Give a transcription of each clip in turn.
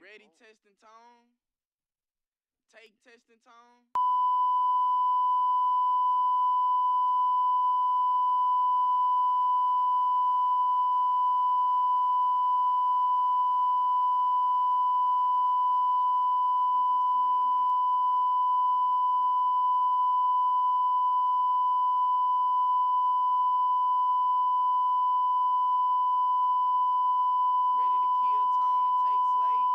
Ready, testing tone. Take, testing tone. Ready to kill tone and take slate.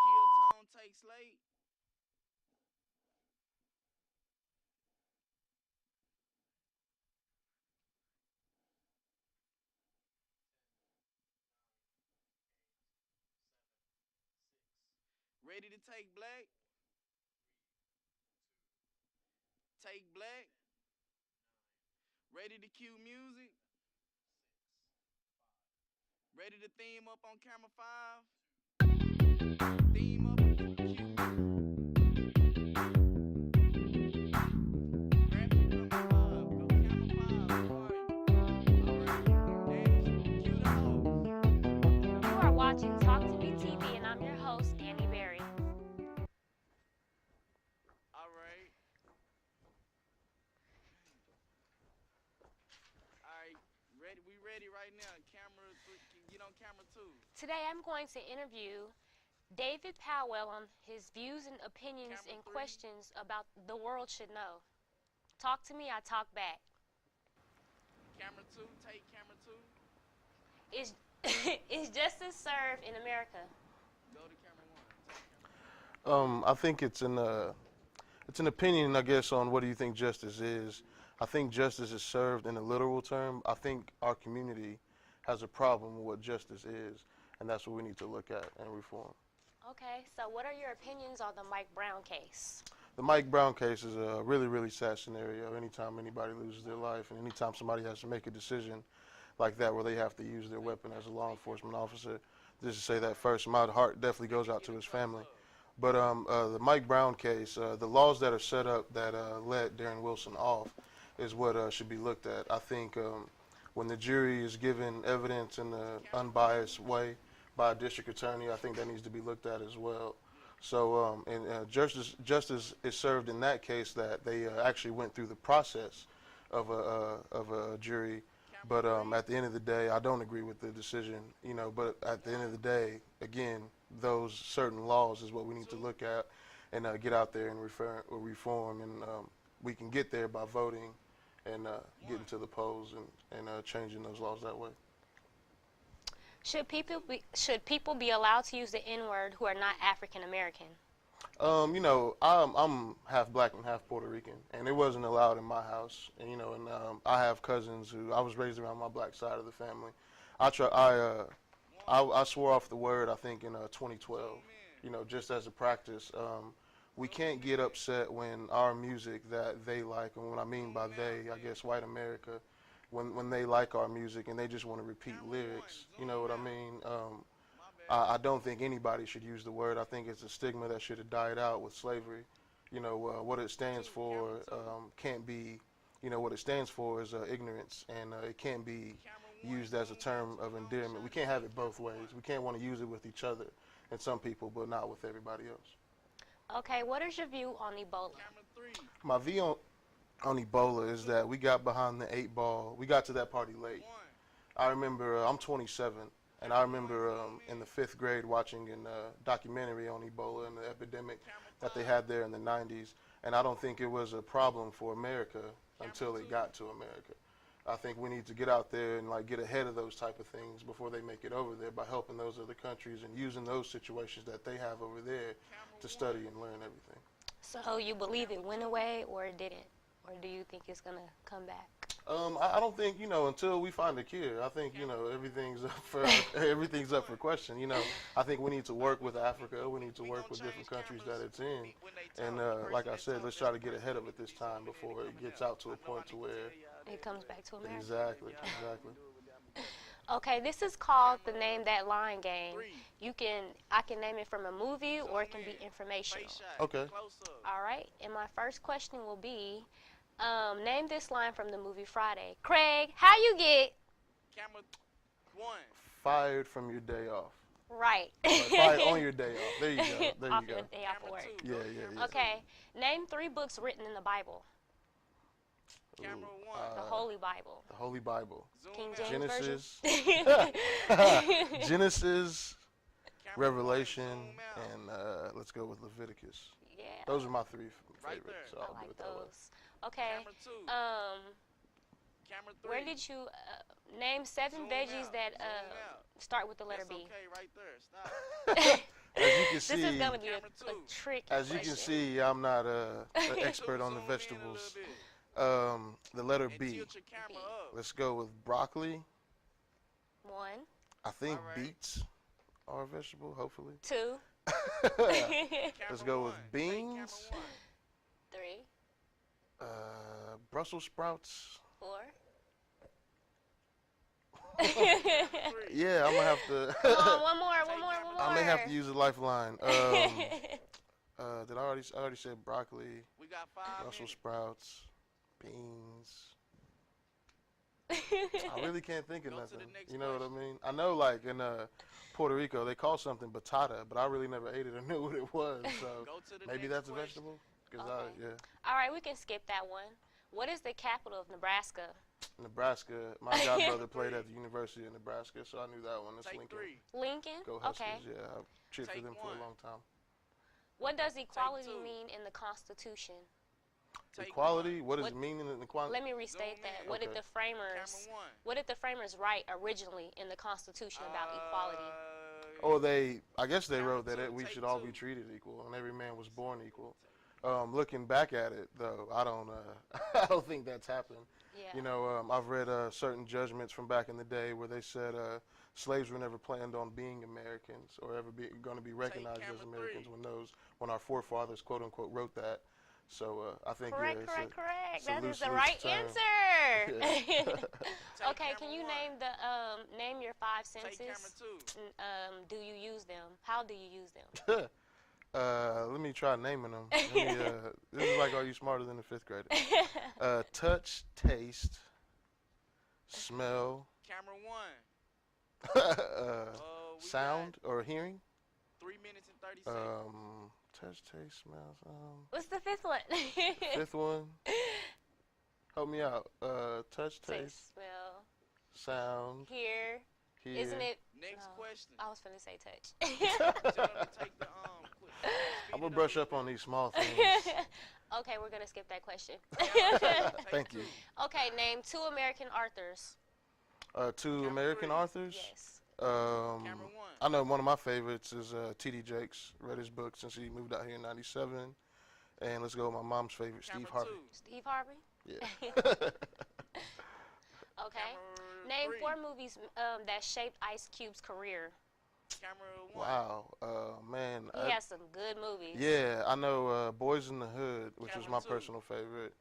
Kill tone, take slate. Ready to take black. Take black. Ready to cue music. Ready to theme up on camera 5. Theme up, cue. Graphic number 5. Go camera 5. Who are you? Alright. Dannii, cue the host. You are watching Talk to Me TV, and I'm your host, Dannii Berry. Alright. Alright. Ready? We ready right now. Camera 3. Get on camera 2. Today I'm going to interview David Powell on his views and opinions Camera and 3. questions about the world should know. Talk to me, I talk back. Camera 2. Take camera 2. Is is justice served in America? Go to camera 1. Take camera 1. I think it's an opinion, I guess, on what do you think justice is. I think justice is served in a literal term. I think our community has a problem with what justice is, and that's what we need to look at and reform. Okay, so what are your opinions on the Mike Brown case? The Mike Brown case is a really, really sad scenario. Anytime anybody loses their life and anytime somebody has to make a decision like that where they have to use their weapon as a law enforcement officer, just to say that first, my heart definitely goes out to his family. But the Mike Brown case, the laws that are set up that let Darren Wilson off is what should be looked at. I think when the jury is given evidence in an unbiased way by a district attorney, I think that needs to be looked at as well. So justice is served in that case that they actually went through the process of a jury. But at the end of the day, I don't agree with the decision, but at the end of the day, again, those certain laws is what we need to look at and get out there and reform. And we can get there by voting and getting to the polls and changing those laws that way. Should people be allowed to use the N-word who are not African American? I'm half black and half Puerto Rican, and it wasn't allowed in my house. And I have cousins who I was raised around my black side of the family. I swore off the word, I think, in 2012. Just as a practice. We can't get upset when our music that they like, and what I mean by they, I guess white America, when they like our music and they just want to repeat lyrics. You know what I mean? I don't think anybody should use the word. I think it's a stigma that should have died out with slavery. What it stands for can't be, what it stands for is ignorance, and it can't be used as a term of endearment. We can't have it both ways. We can't want to use it with each other and some people, but not with everybody else. Okay, what is your view on Ebola? My view on Ebola is that we got behind the 8 ball. We got to that party late. I remember, I'm 27, and I remember in the 5th grade watching a documentary on Ebola and the epidemic that they had there in the 90s, and I don't think it was a problem for America until it got to America. I think we need to get out there and get ahead of those type of things before they make it over there by helping those other countries and using those situations that they have over there to study and learn everything. So you believe it went away or it didn't? Or do you think it's going to come back? I don't think, until we find a cure. I think, everything's up for question. I think we need to work with Africa. We need to work with different countries that it's in. And like I said, let's try to get ahead of it this time before it gets out to a point to where it comes back to America. Exactly. Okay, this is called the Name That Line game. I can name it from a movie or it can be informational. Okay. All right, and my first question will be, name this line from the movie Friday. Craig, how you get? One. Fired from your day off. Right. Right, fired on your day off. There you go. There Off you go. your day off of Camera work. two. Yeah, Go to yeah, camera yeah. Okay. Name 3 books written in the Bible. Camera Ooh, one. The Holy Bible. The Holy Bible. Zoom King out. James Genesis. Genesis, Camera Revelation, one, zoom out. and let's go with Leviticus. Yeah. Those are my 3 Right favorites. there. So I I'll do like it that way. those. Okay. Camera two. Camera three. Where did you name 7 Zoom veggies out, that zoom out. start with the letter That's B? okay, right there. Stop. As you can This see, is gonna be a Camera two. trick. as you can see, I'm not an expert on the Zoom in a vegetables. little bit. The letter And B. tilt your camera B. up. Let's go with broccoli. 1, I think Alright. beets are a vegetable, hopefully. 2, Let's go with Camera one. Take camera beans. one. 3, Brussels sprouts. 4. Three. Yeah, I'm gonna have to. Come on, one more. I may have to use a lifeline. Did I already said broccoli, We got 5 Brussels minutes. sprouts, beans. I really can't think of Go to nothing. the next You know what I question. mean? I know, like in Puerto Rico, they call something batata, but I really never ate it or knew what it was. So Go to the maybe next that's a question. vegetable. Cause Okay. yeah, All right, we can skip that one. What is the capital of Nebraska? Nebraska. My godbrother played at the University of Nebraska, so I knew that one. It's Take Lincoln. 3. Lincoln? Go Huskers. Okay. Yeah, I cheered for Take them for one. a long time. What does equality 2. mean in the Constitution? Take Equality. one. What does What- it mean in equality? Let me restate Zoom that. in. What did Okay. the framers Camera 1. What did the framers write originally in the Constitution about equality? Or I guess they Camera wrote that two, we take should all 2. be treated equal, and every man was born equal. Looking back at it, though, I don't, I don't think that's happened. Yeah. You know, I've read certain judgments from back in the day where they said slaves were never planned on being Americans or ever going to be recognized as camera Americans 3. when our forefathers, quote unquote, wrote that. So I think correct, yeah, correct. it's a That is loose, the loose right term. answer. Yeah. Okay, can you name the name your 5 Take camera senses? 2. Do you use them? How do you use them? Let me try naming them. This is like, are you smarter than a 5th grader? Touch, taste, smell, Camera 1. We sound got or hearing. 3 minutes and 30 seconds. Touch, taste, smell, sound. What's the 5th one? 5th one. Help me out. Touch, taste, Taste, smell, sound, hear. hear. Isn't it? Next No. question. I was finna say touch. Tell them to take the quick. I'm gonna brush up on these small things. Okay, we're gonna skip that question. Thank you. Okay, name 2 American authors. 2 Camera American 3. authors. Yes. Camera 1. I know one of my favorites is T.D. Jakes. Read his book since he moved out here in '97. And let's go with my mom's favorite, Steve Camera Harvey. 2. Steve Harvey. Yeah. Okay. Camera Name 3. 4 movies that shaped Ice Cube's career. Camera 1. Wow. Man. He has some good movies. Yeah, I know Boys in the Hood, which was Camera my 2. personal favorite.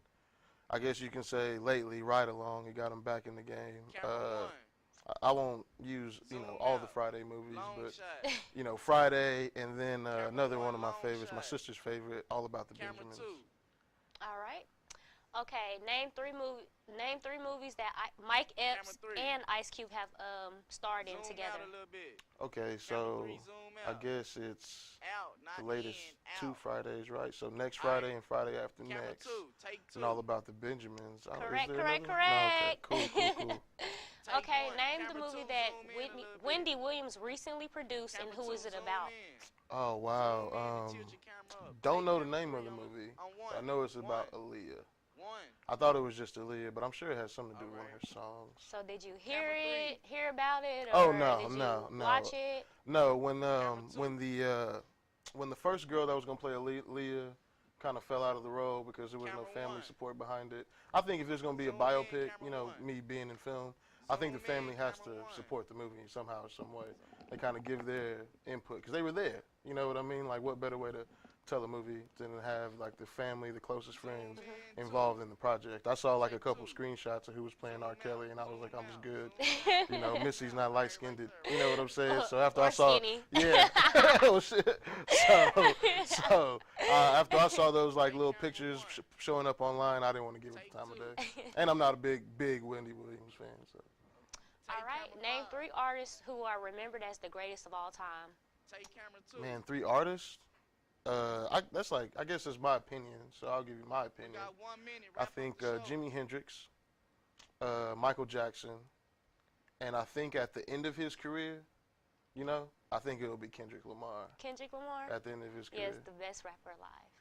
I guess you can say lately, Ride Along, he got him back in the game. Camera 1. I won't use, Zoom all the out. Friday movies, Long but, shot. Friday, and then another one, one of my long favorites, my shot. sister's favorite, All About the Camera Benjamins. 2. All right. Okay. Name 3 movies that Mike Epps Camera 3. and Ice Cube have starred in Zoom together. out a little bit. Okay, Camera so 3, zoom I out. guess it's Out, not the latest in, 2 out. Fridays, right? So next Alright. Friday and Friday after Camera next. 2. Take 2. And All About the Benjamins. Is Correct, there correct, another one? No, okay. correct. Cool. Take Okay, 1. name the Camera movie 2, that zoom in a little bit. Wendy Williams recently produced Camera and who 2, is it zoom about? in. Oh, Zoom wow. in and tilt your camera up. Don't Take know the camera name of 3 the on movie. On I 1. know it's about 1. Aaliyah. 1. I thought it was just Aaliyah, but I'm sure it has something to do with one of Alright. her songs. So did you Camera hear about it, Oh, or no, did you no, no. watch it? No, Camera when the first girl that was gonna play Aaliyah kind of fell out of the role because there was no Camera family 1. support behind it. I think if there's gonna be a Zoom in, biopic, camera 1. me being in film, I think the Zoom in, family has to camera 1. support the movie somehow or some way. They kind of give their input because they were there. You know what I mean? Like, what better way to tell a movie than to have like the family, the closest friends involved in the project. I saw like a couple screenshots of who was playing R. Kelly, and I was like, I was good. You know, Missy's not light skinned. You know what I'm saying? So after Or I saw, skinny. yeah, oh shit. So after I saw those like little pictures showing up online, I didn't want to give it the time of day. And I'm not a big Wendy Williams fan. So All right, name 3 artists who are remembered as the greatest of all time. Take camera 2. Man, 3 artists. That's like, I guess it's my opinion, so I'll give you my We opinion. got 1 minute. I think Jimi Hendrix, Michael Jackson, and I think at the end of his career, you know, I think it'll be Kendrick Lamar. Kendrick Lamar? At the end of his career. He is the best rapper alive.